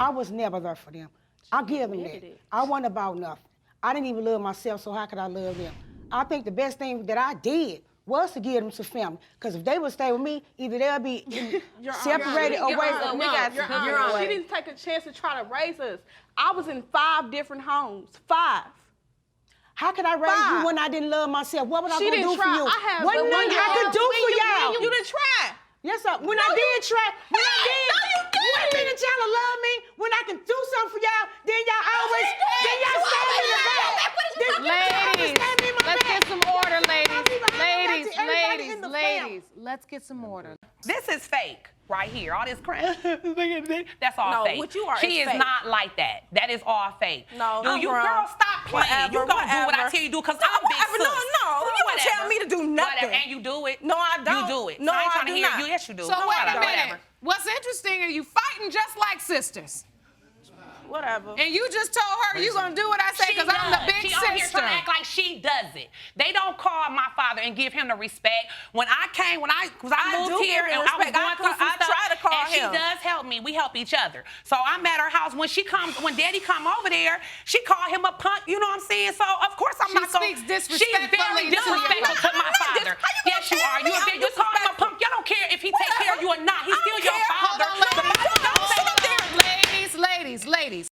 I was never there for them. I give them that. I wasn't about nothing. I didn't even love myself, so how could I love them? I think the best thing that I did was to give them some family. Because if they would stay with me, either they'll be separated away from me. She didn't take a chance to try to raise us. I was in 5 different homes. 5. How could I raise you when I didn't love myself? What was I going to do for you? What nothing I could do for y'all. You didn't try. Yes, sir. When I did try, wait a minute, y'all love me. When I can do something for y'all, then y'all always, then y'all stand in the back. Ladies, let's get some order, ladies. Let's get some order. This is fake. Right here, all this crap. That's all fake. What you are she is fake. not like that. That is all fake. No, girl, stop playing. You gonna do what I tell you to do, because I'm big sis. No, you don't tell me to do nothing. And you do it. No, I don't. You do it. No, I ain't trying do to hear not. you. Yes, you do. So wait a minute. What's interesting is you fighting just like sisters. Whatever. And you just told her you gonna do what I say because I'm the big sister. She on here trying to act like she does it. They don't call my father and give him the respect. When I moved here and I was going through some stuff, try to call and she does help me. We help each other. So I'm at her house when Daddy come over there, she called him a punk. You know what I'm saying? So of course I'm not going. She speaks disrespectfully She's very disrespectful to my father. Yes, you are. You call him a punk. You don't care if he take care of you or not. He's still your father. Ladies.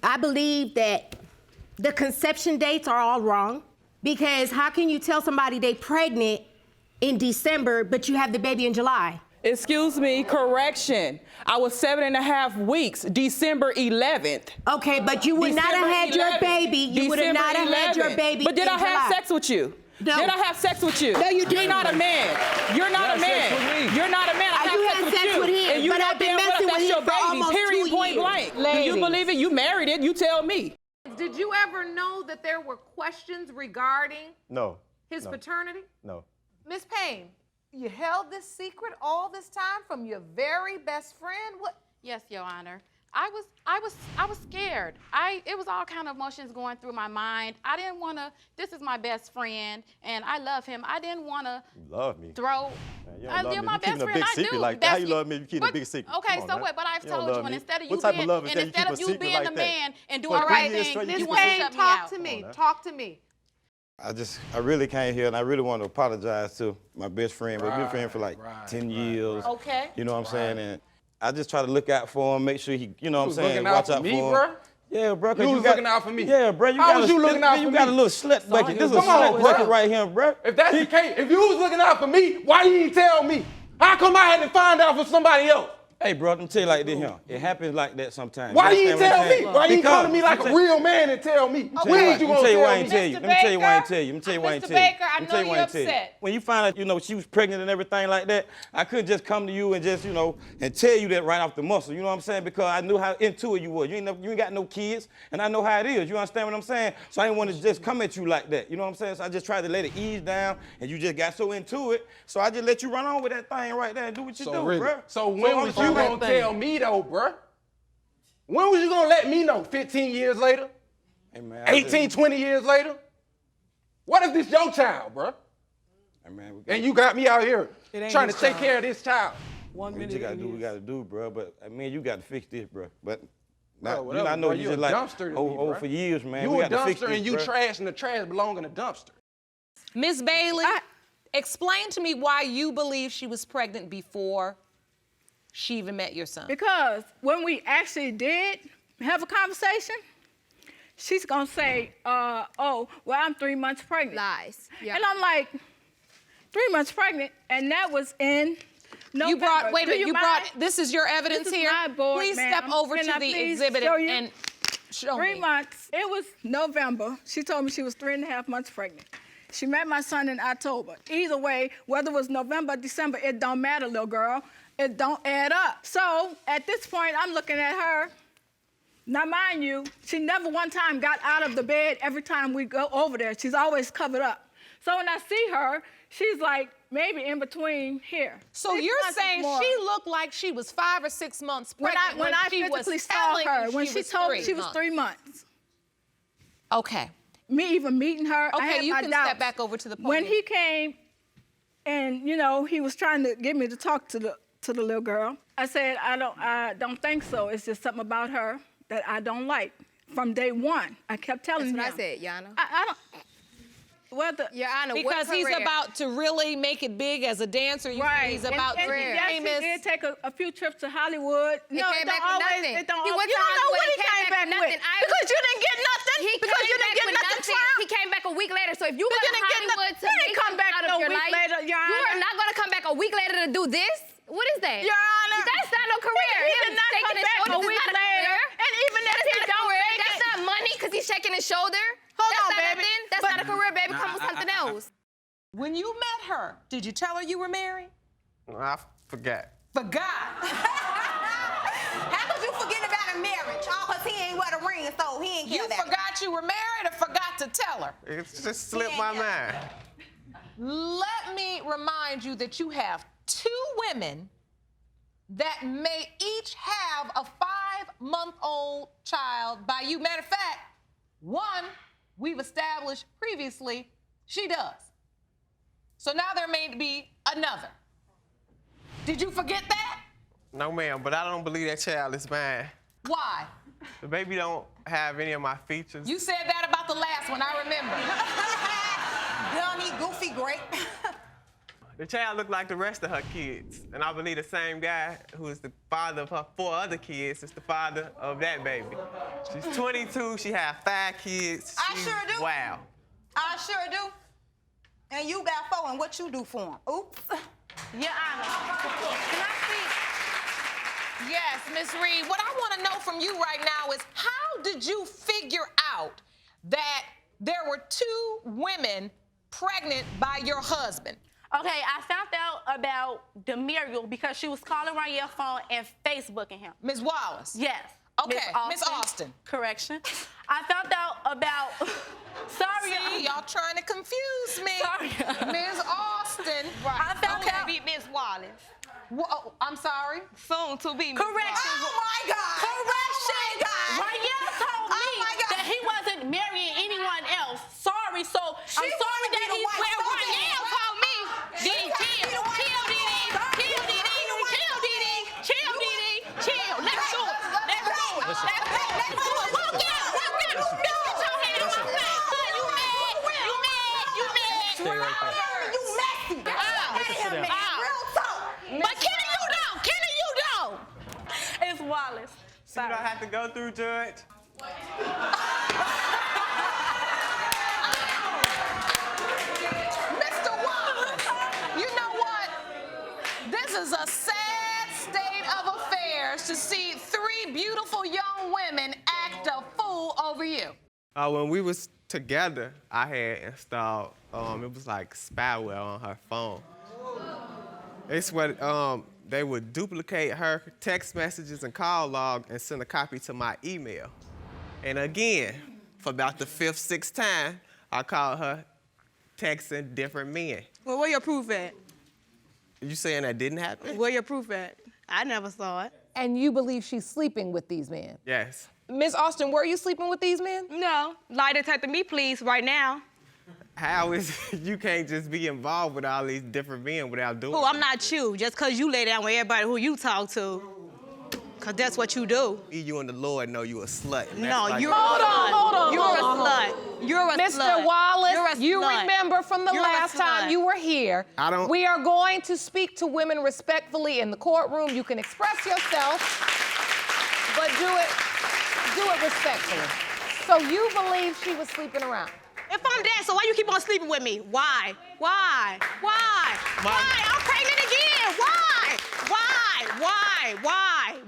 I believe that the conception dates are all wrong, because how can you tell somebody they pregnant in December, but you have the baby in July? Excuse me, correction. I was 7.5 weeks, December 11th. Okay, but you would not have had your baby. You would have not have had your baby. But did I have July. sex with you? No. Did I have sex with you? No, you didn't. You're not a man. You're not a man. You're not a man. You had sex with him, and you but I've been messing with him for almost 2 period, point years. blank. Ladies. Do you believe it? You married it. You tell me. Did you ever know that there were questions regarding his paternity? No. Miss Payne, you held this secret all this time from your very best friend? What? Yes, Your Honor. I was scared. It was all kind of emotions going through my mind. I didn't want to. This is my best friend, and I love him. I didn't want to. You love me. Throw. You're my best friend. I do. Like that. How you love me? You keep a big secret. Okay, so what? But I've told you, and instead of you being the man and doing the right thing, Miss you want to Payne, shut me talk out. to me. Talk to me. I really came here and I really want to apologize to my best friend. We've been friends for like 10 years. Okay. You know what I'm saying? And I just try to look out for him, make sure he, you know what I'm saying, watch out for me, for him. bro? Yeah, bro. You was looking out for me. Yeah, bro. How was you looking out for me? You got a little slut bucket. This is a slut bucket right here, bro. If that's the case, if you was looking out for me, why you didn't tell me? How come I had to find out for somebody else? Hey, bro, let me tell you like this here. It happens like that sometimes. Why you didn't tell me? Why you come to me like a real man and tell me? When did you gonna tell me? Let me tell you why I ain't tell you. Mr. Baker, I know you're upset. When you find out, you know, she was pregnant and everything like that, I couldn't just come to you and just, you know, and tell you that right off the muscle. You know what I'm saying? Because I knew how into it you were. You ain't got no kids, and I know how it is. You understand what I'm saying? So I didn't want to just come at you like that. You know what I'm saying? So I just tried to let it ease down, and you just got so into it. So I just let you run on with that thing right there and do what you do, bro. So when was you gonna tell me though, bruh? When was you gonna let me know? 15 years later? Hey, man, 18, 20 years later? What if this your child, bruh? Hey, man, and you got me out here trying to take care of this child. We just gotta do what we gotta do, bro. But I mean, you gotta fix this, bro. But whatever, I know bro, you you just a like dumpster to me, over for years, man. You we a gotta fix dumpster this, and you bro. trash, and the trash belong in a dumpster. Miss Bailey, explain to me why you believe she was pregnant before she even met your son. Because when we actually did have a conversation, she's gonna say, oh, well, I'm 3 months pregnant. Lies. Yeah. And I'm like, 3 months pregnant, and that was in November. This is your evidence here? Please step over to the exhibit and show me. 3 months, it was November. She told me she was 3.5 months pregnant. She met my son in October. Either way, whether it was November or December, it don't matter, little girl. It don't add up. So at this point, I'm looking at her. Now, mind you, she never one time got out of the bed every time we go over there. She's always covered up. So when I see her, she's like maybe in between here. So you're saying she looked like she was 5 or 6 months pregnant when I physically saw her, when she told me she was 3 months. Okay. Me even meeting her, I had you my can doubts. step back over to the podium. When he came and, you know, he was trying to get me to talk to to the little girl. I said, I don't think so. It's just something about her that I don't like. From day one, I kept telling him. That's what I said, Yana. I don't. Whether Your Honor, Because he's about to really make it big as a dancer. He's about to be yes, famous. he did take a few trips to Hollywood. He came back with nothing. It don't He always, went you to don't know Hollywood what he and came back with. nothing. Because you didn't get nothing. Because you didn't get nothing from. He came back a week later. So if you go to Hollywood to make come back out no of your week life, later, Your you are Honor. not going to come back a week later to do this? What is that? Your Honor. That's not no career. He did not come back a week later. And even if he don't make it. That's not money because he's shaking his shoulder. Hold That's on, not baby. nothing. That's not a career, baby. Come with something else. When you met her, did you tell her you were married? I forgot. Forgot. How could you forget about a marriage? All because he ain't wear the ring, so he ain't care You about it. forgot you were married or forgot to tell her? It just slipped my mind. Let me remind you that you have 2 women that may each have a 5-month-old child by you. Matter of fact, one we've established previously, she does. So now there may be another. Did you forget that? No, ma'am, but I don't believe that child is mine. Why? The baby don't have any of my features. You said that about the last one, I remember. Dummy, goofy, great. The child looked like the rest of her kids, and I believe the same guy who is the father of her 4 other kids is the father of that baby. She's 22, she has 5 kids. I sure do. Wow. I sure do. And you got 4, and what you do for him? Oops. Your Honor, can I speak? Yes, Miss Reed, what I want to know from you right now is how did you figure out that there were 2 women pregnant by your husband? Okay, I found out about Demuriel because she was calling around your phone and Facebooking him. Ms. Wallace? Yes. Okay, Miss Austin. Correction. I found out about. Sorry. See, y'all trying to confuse me. Sorry. Ms. Austin. I found out. Be Miss Wallace. Whoa, I'm sorry. Soon to be Miss Correction. Oh, my God. Correction. Oh, my God. Raquel told Oh, me my God. that he wasn't marrying anyone else. Sorry, so I'm sorry wanted that me to he's wife where something. Raquel told me. Chill. Let's do it. Let's do it. Let's do it. Walk out. Get your hand on my back. You mad. You messy. Real talk. But Kenny, you don't. It's Wallace. See what I have to go through, Judge? Mr. Wallace, you know what? This is a sad state of affairs to see 3 beautiful young women act a fool over you. When we was together, I had installed, it was like spyware on her phone. It's what, they would duplicate her text messages and call log and send a copy to my email. And again, for about the 5th, 6th time, I called her texting different men. Well, where your proof at? You saying that didn't happen? Where your proof at? I never saw it. And you believe she's sleeping with these men? Yes. Ms. Austin, were you sleeping with these men? No. Lie detector me, please, right now. How is you can't just be involved with all these different men without doing Who, I'm not you, just because you lay down with everybody who you talk to. Because that's what you do. You and the Lord know you a slut. and that's No, like- you're a slut. Hold on. You're a slut. You're a Mr. slut. Wallace, You're a you slut. remember from the You're a last time slut. you were here, I don't- we are going to speak to women respectfully in the courtroom. You can express yourself, but do it respectfully. So you believe she was sleeping around? If I'm dead, so why you keep on sleeping with me? Why? Why? Why? Why? I'm pregnant again. Why?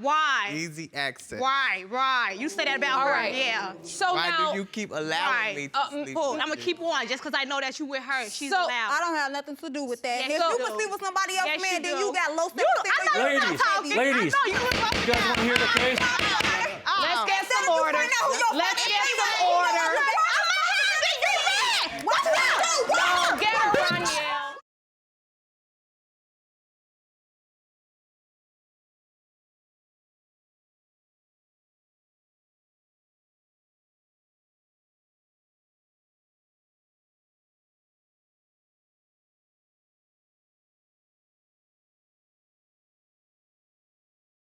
Why? Easy access. Right. You say that about All her, right. yeah. So Why now, do you keep allowing me to sleep Cool. with I'm going to you? keep on just because I know that you with her. She's So, allowed. I don't have nothing to do with that. And Yes, if you you do. can sleep with somebody else, Yes, man, you then do. you got low I know you're not talking. Ladies, I know you was you guys want to hear the case? let's get some order. Let's get some order. I'm not having you mad. What's that?